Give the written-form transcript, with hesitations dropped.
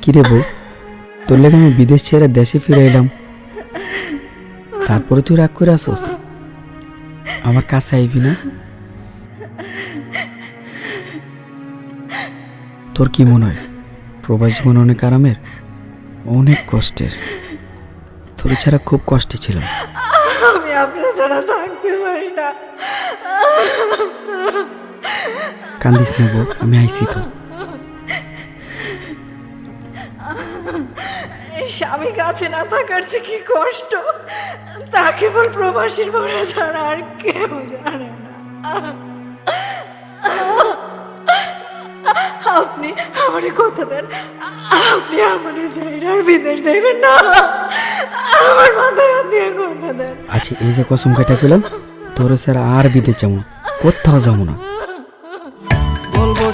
কিরে বউ, তোর লেগে আমি বিদেশ ছেড়ে দেশে ফিরে এলাম, তারপরে তুই রাগ করে আসোস? আমার কাছে আইবি না? তোর কি মনে হয় প্রবাস জীবন অনেক আরামের, অনেক কষ্টের? তোর ছাড়া খুব কষ্টে ছিলাম। আমি আপনার ছাড়া থাকতে পারি না। কান্দিস না বউ, আমি আইছি তো। স্বামী কাছে না থাকার যে কি কষ্ট তা কেবল প্রবাসীর মনে ছাড়া আর কেউ জানে না। আপনি আমারে কথা দেন, আপনি আমারে যাইরার বিদেশ যাইবেন না। আমার মাথায় হাত দিয়ে কথা দেন। আচ্ছা, এই যে কসম কেটে পেলাম, তোর স্যার আর বিদেশ যাবো না, কোথাও যাবো না।